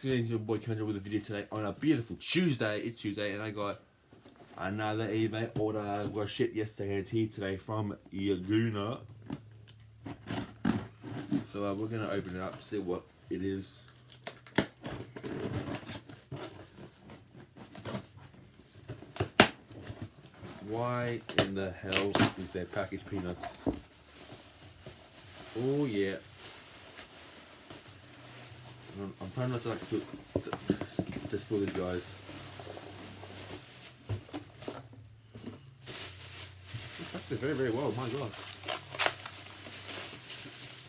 Good your boy Kendra with a video today on a beautiful Tuesday. It's Tuesday and I got another eBay order. I got shit yesterday and it's here today from Laguna. So we're gonna open it up, see what it is. Why in the hell is there packaged peanuts? Oh yeah. I'm trying not to like spill these guys. It's actually very well, my god.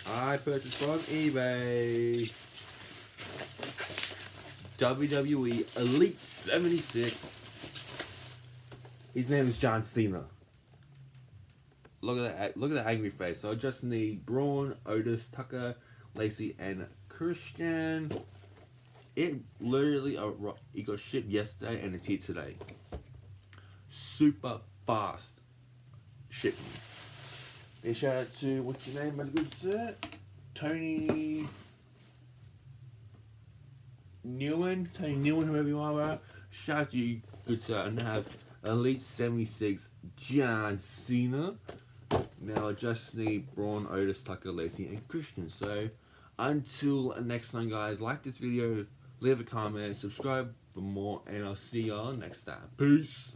I purchased from eBay WWE Elite 76. His name is John Cena. Look at that angry face. So I just need Braun, Otis, Tucker, Lacey, and Christian. It literally it got shipped yesterday and it's here today. Super fast shipping. Big shout out to what's your name, my good sir? Tony Newen, whoever you are, bro. Shout out to you, good sir. And I have Elite 76 John Cena. Now I just need Braun, Otis, Tucker, Lacey, and Christian. So until next time, guys, like this video, leave a comment, subscribe for more, and I'll see y'all next time. Peace.